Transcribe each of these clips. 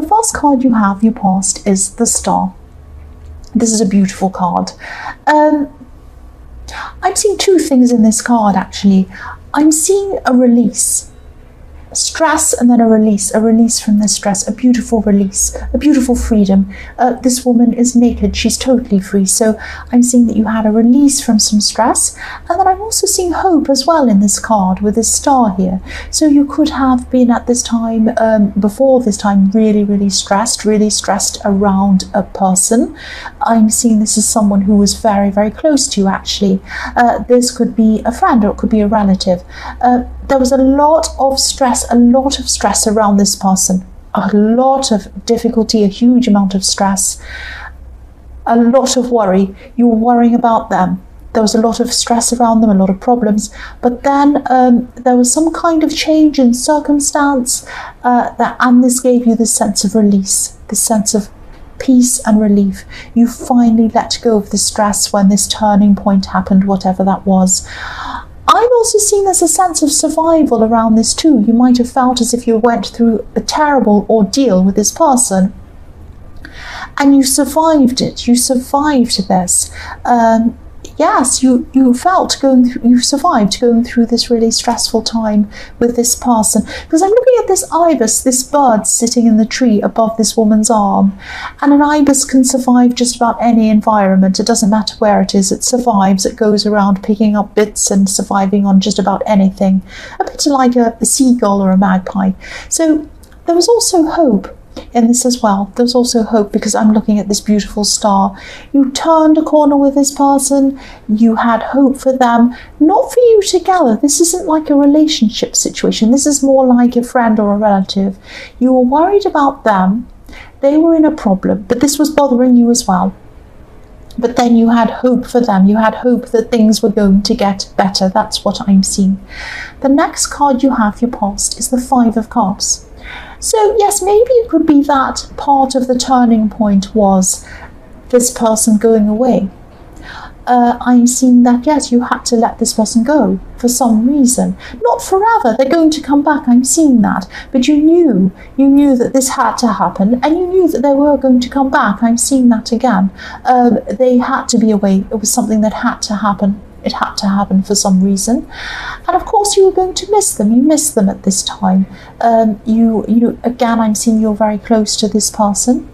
the first card you have, you passed, is the Star. This is a beautiful card. I'm seeing two things in this card, actually. I'm seeing a release. Stress and then a release from the stress, a beautiful release, a beautiful freedom. This woman is naked, she's totally free. So I'm seeing that you had a release from some stress, and then I'm also seeing hope as well in this card with this star here. So you could have been at this time, before this time, really stressed around a person. I'm seeing this as someone who was very, very close to you, actually. This could be a friend or it could be a relative. There was a lot of stress around this person, a lot of difficulty, a huge amount of stress, a lot of worry. You were worrying about them. There was a lot of stress around them, a lot of problems. But then there was some kind of change in circumstance, and this gave you this sense of release, this sense of peace and relief. You finally let go of the stress when this turning point happened, whatever that was. I'm also seeing there's a sense of survival around this too. You might have felt as if you went through a terrible ordeal with this person, and you survived it. You survived this. Yes, you survived going through this really stressful time with this person. Because I'm looking at this ibis, this bird sitting in the tree above this woman's arm. And an ibis can survive just about any environment. It doesn't matter where it is. It survives. It goes around picking up bits and surviving on just about anything. A bit like a seagull or a magpie. So there was also hope in this as well. There's also hope because I'm looking at this beautiful star. You turned a corner with this person. You had hope for them, not for you together. This isn't like a relationship situation. This is more like a friend or a relative. You were worried about them. They were in a problem, but this was bothering you as well. But then you had hope for them. You had hope that things were going to get better. That's what I'm seeing. The next card you have, your past, is the Five of Cups. So yes, maybe it could be that part of the turning point was this person going away. I'm seeing that, yes, you had to let this person go for some reason. Not forever, they're going to come back, I'm seeing that. But you knew that this had to happen, and you knew that they were going to come back. I'm seeing that again. They had to be away. It was something that had to happen. It had to happen for some reason. And of course you were going to miss them. You missed them at this time. Again, I'm seeing you're very close to this person.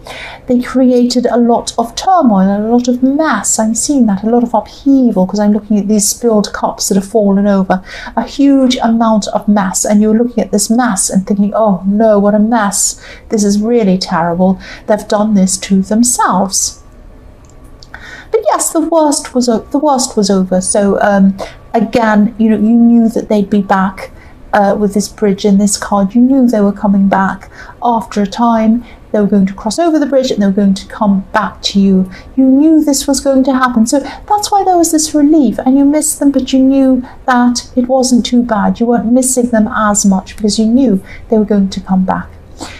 They created a lot of turmoil, a lot of mess. I'm seeing that, a lot of upheaval, because I'm looking at these spilled cups that have fallen over. A huge amount of mess. And you're looking at this mess and thinking, oh no, what a mess. This is really terrible. They've done this to themselves. But yes, the worst was over. So again, you knew that they'd be back with this bridge in this card. You knew they were coming back after a time. They were going to cross over the bridge and they were going to come back to you. You knew this was going to happen. So that's why there was this relief, and you missed them, but you knew that it wasn't too bad. You weren't missing them as much because you knew they were going to come back.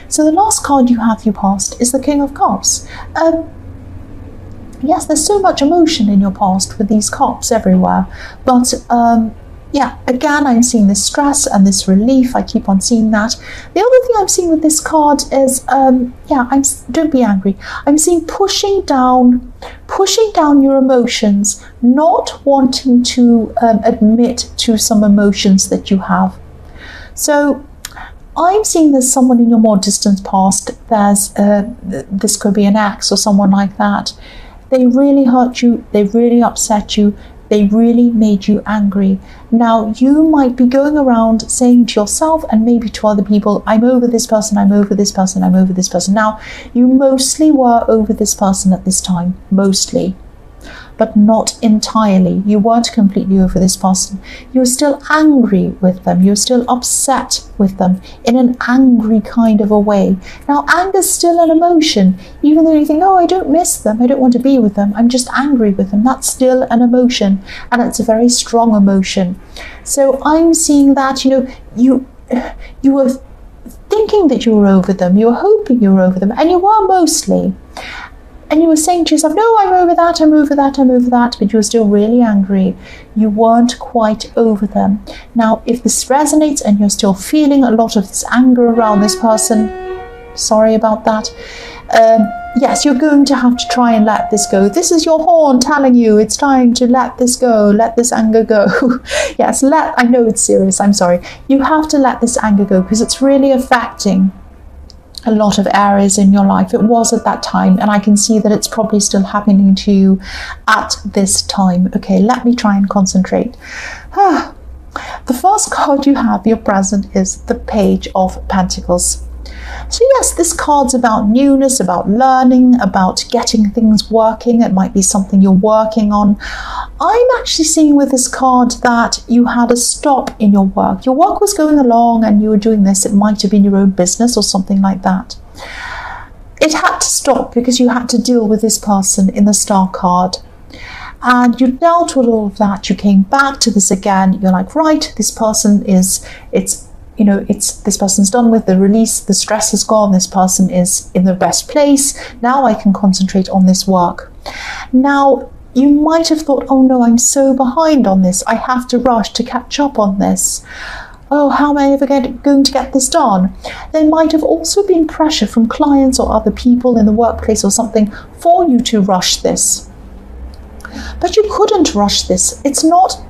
So the last card you have, your past, is the King of Cups. Yes, there's so much emotion in your past with these cups everywhere. But yeah, again, I'm seeing this stress and this relief. I keep on seeing that. The other thing I'm seeing with this card is, don't be angry. I'm seeing pushing down your emotions, not wanting to admit to some emotions that you have. So I'm seeing there's someone in your more distant past. This could be an ex or someone like that. They really hurt you, they really upset you, they really made you angry. Now, you might be going around saying to yourself and maybe to other people, I'm over this person, I'm over this person, I'm over this person. Now, you mostly were over this person at this time, mostly, but not entirely. You weren't completely over this person. You were still angry with them. You were still upset with them in an angry kind of a way. Now, anger is still an emotion. Even though you think, oh, I don't miss them, I don't want to be with them, I'm just angry with them. That's still an emotion, and it's a very strong emotion. So I'm seeing that, you were thinking that you were over them, you were hoping you were over them, and you were mostly. And you were saying to yourself, no, I'm over that, I'm over that, I'm over that, but you were still really angry. You weren't quite over them. Now, if this resonates and you're still feeling a lot of this anger around this person, Sorry about that. Yes, you're going to have to try and let this go. This is your horn telling you it's time to let this go, let this anger go. Yes, I know it's serious, I'm sorry. You have to let this anger go because it's really affecting a lot of areas in your life. It was at that time, and I can see that it's probably still happening to you at this time. Okay, let me try and concentrate. The first card you have, your present, is the Page of Pentacles. So yes, this card's about newness, about learning, about getting things working. It might be something you're working on. I'm actually seeing with this card that you had a stop in your work. Your work was going along and you were doing this. It might have been your own business or something like that. It had to stop because you had to deal with this person in the Star card. And you dealt with all of that. You came back to this again. You're like, right, this person is, this person's done with the release, the stress is gone, this person is in the best place. Now I can concentrate on this work. Now, you might have thought, oh no, I'm so behind on this. I have to rush to catch up on this. Oh, how am I ever going to get this done? There might have also been pressure from clients or other people in the workplace or something for you to rush this. But you couldn't rush this. It's not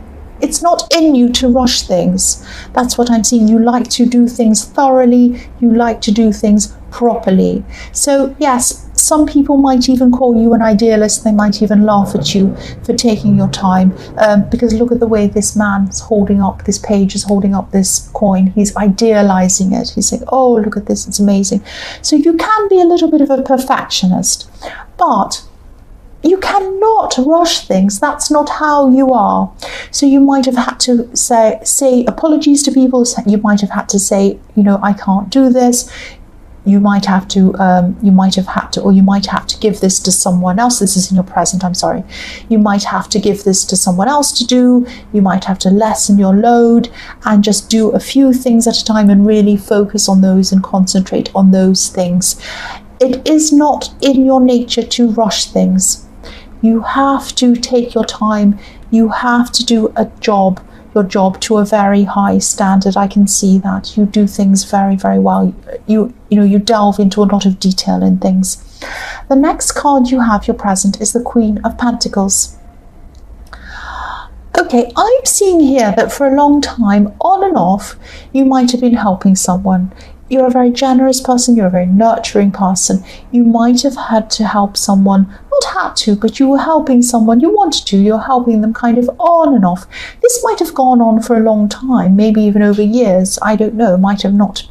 in you to rush things. That's what I'm seeing. You like to do things thoroughly. You like to do things properly. So yes, some people might even call you an idealist. They might even laugh at you for taking your time, because look at the way this man's holding up, this page is holding up this coin. He's idealizing it. He's saying, oh, look at this, it's amazing. So you can be a little bit of a perfectionist, but you cannot rush things. That's not how you are. So you might have had to say apologies to people. You might have had to say, I can't do this. You might have to give this to someone else. This is in your present, I'm sorry. You might have to give this to someone else to do. You might have to lessen your load and just do a few things at a time and really focus on those and concentrate on those things. It is not in your nature to rush things. You have to take your time. You have to do your job to a very high standard. I can see that. You do things very, very well. You delve into a lot of detail in things. The next card you have, your present, is the Queen of Pentacles. Okay, I'm seeing here that for a long time, on and off, you might have been helping someone. You're a very generous person, you're a very nurturing person. You might have had to help someone, not had to, but you were helping someone, you wanted to, you're helping them kind of on and off. This might have gone on for a long time, maybe even over years, I don't know, might have not.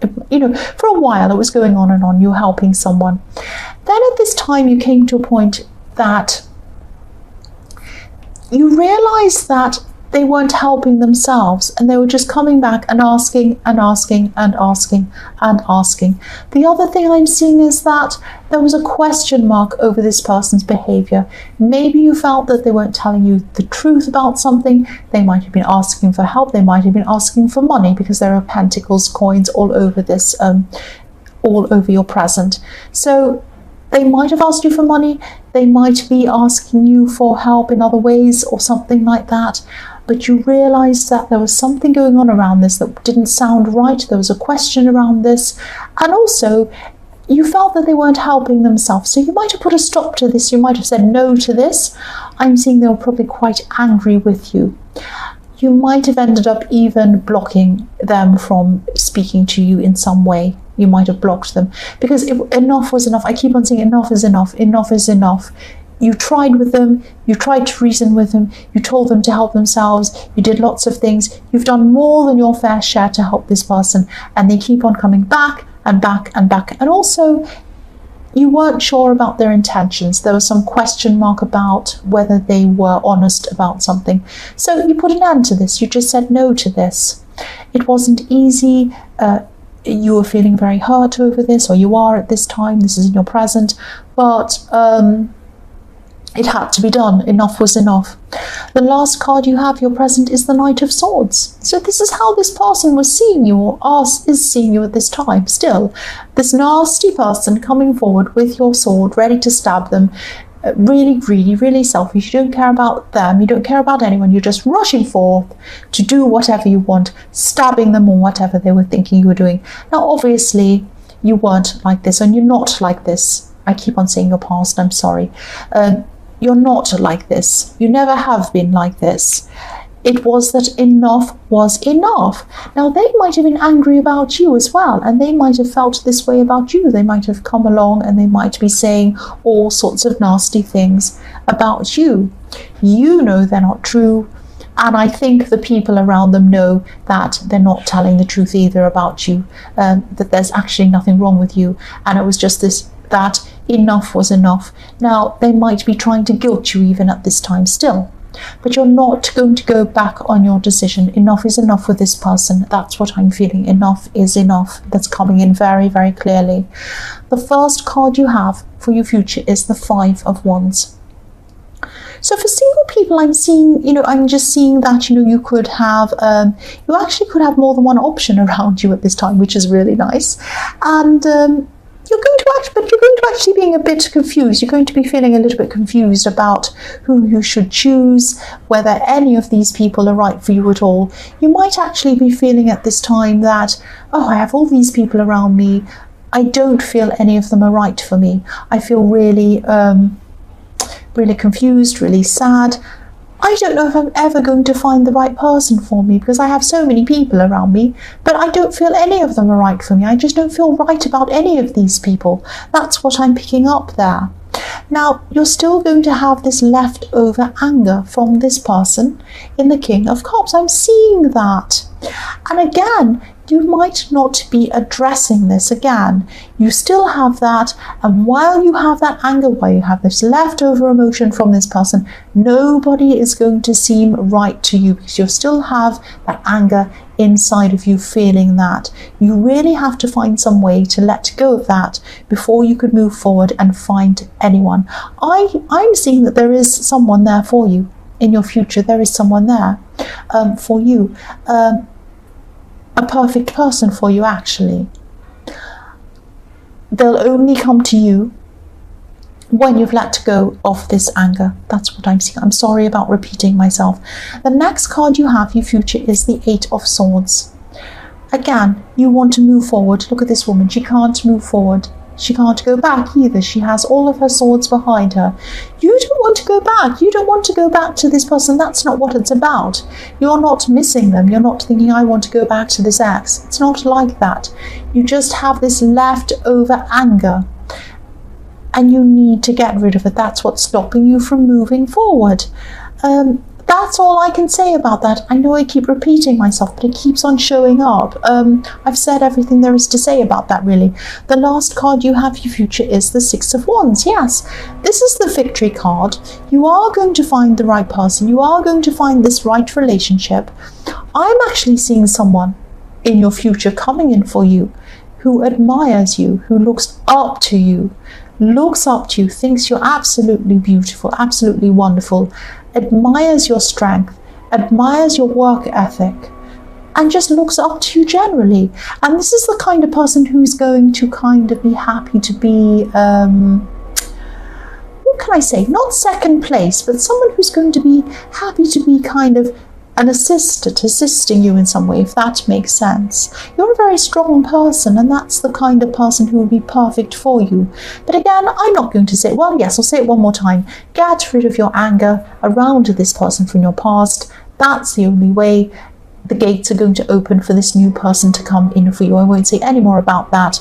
For a while it was going on and on, you were helping someone. Then at this time you came to a point that you realized that they weren't helping themselves and they were just coming back and asking and asking and asking and asking. The other thing I'm seeing is that there was a question mark over this person's behavior. Maybe you felt that they weren't telling you the truth about something. They might have been asking for help. They might have been asking for money, because there are pentacles, coins all over this, all over your present. So they might have asked you for money. They might be asking you for help in other ways or something like that. But you realized that there was something going on around this that didn't sound right. There was a question around this. And also, you felt that they weren't helping themselves. So you might have put a stop to this. You might have said no to this. I'm seeing they were probably quite angry with you. You might have ended up even blocking them from speaking to you in some way. You might have blocked them because enough was enough. I keep on saying enough is enough. Enough is enough. You tried with them, you tried to reason with them, you told them to help themselves, you did lots of things, you've done more than your fair share to help this person, and they keep on coming back and back and back. And also, you weren't sure about their intentions. There was some question mark about whether they were honest about something. So you put an end to this, you just said no to this. It wasn't easy. You were feeling very hurt over this, or you are at this time, this is in your present, but it had to be done. Enough was enough. The last card you have, your present, is the Knight of Swords. So this is how this person was seeing you, or is seeing you at this time still. This nasty person coming forward with your sword, ready to stab them, really greedy, really selfish. You don't care about them, you don't care about anyone, you're just rushing forth to do whatever you want, stabbing them or whatever they were thinking you were doing. Now obviously, you weren't like this, and you're not like this. I keep on saying your past, I'm sorry. You're not like this. You never have been like this. It was that enough was enough. Now, they might have been angry about you as well, and they might have felt this way about you. They might have come along and they might be saying all sorts of nasty things about you. You know they're not true, and I think the people around them know that they're not telling the truth either about you, that there's actually nothing wrong with you, and it was just that enough was enough. Now, they might be trying to guilt you even at this time still. But you're not going to go back on your decision. Enough is enough with this person. That's what I'm feeling. Enough is enough. That's coming in very, very clearly. The first card you have for your future is the Five of Wands. So for single people, I'm seeing, I'm just seeing that, you could have, you actually could have more than one option around you at this time, which is really nice. And you're going to actually being a bit confused. You're going to be feeling a little bit confused about who you should choose, whether any of these people are right for you at all. You might actually be feeling at this time that, oh, I have all these people around me. I don't feel any of them are right for me. I feel really, really confused, really sad. I don't know if I'm ever going to find the right person for me because I have so many people around me, but I don't feel any of them are right for me. I just don't feel right about any of these people. That's what I'm picking up there. Now, you're still going to have this leftover anger from this person in the King of Cups. I'm seeing that. And again, you might not be addressing this again. You still have that, and while you have that anger, while you have this leftover emotion from this person, nobody is going to seem right to you because you still have that anger inside of you feeling that. You really have to find some way to let go of that before you could move forward and find anyone. I'm seeing that there is someone there for you in your future. There is someone there for you. A perfect person for you, actually. They'll only come to you when you've let go of this anger. That's what I'm seeing. I'm sorry about repeating myself. The next card you have, your future, is the Eight of Swords. Again, you want to move forward. Look at this woman. She can't move forward. She can't go back either. She has all of her swords behind her. You don't want to go back. You don't want to go back to this person. That's not what it's about. You're not missing them. You're not thinking, I want to go back to this ex. It's not like that. You just have this leftover anger and you need to get rid of it. That's what's stopping you from moving forward. That's all I can say about that. I know I keep repeating myself, but it keeps on showing up. I've said everything there is to say about that, really. The last card you have, your future, is the Six of Wands. Yes, this is the victory card. You are going to find the right person. You are going to find this right relationship. I'm actually seeing someone in your future coming in for you who admires you, who looks up to you, thinks you're absolutely beautiful, absolutely wonderful, admires your strength, admires your work ethic, and just looks up to you generally. And this is the kind of person who's going to kind of be happy to be, what can I say, not second place, but someone who's going to be happy to be kind of an assistant, assisting you in some way, if that makes sense. You're a very strong person, and that's the kind of person who will be perfect for you. But again, I'm not going to say, well, yes, I'll say it one more time. Get rid of your anger around this person from your past. That's the only way. The gates are going to open for this new person to come in for you. I won't say any more about that.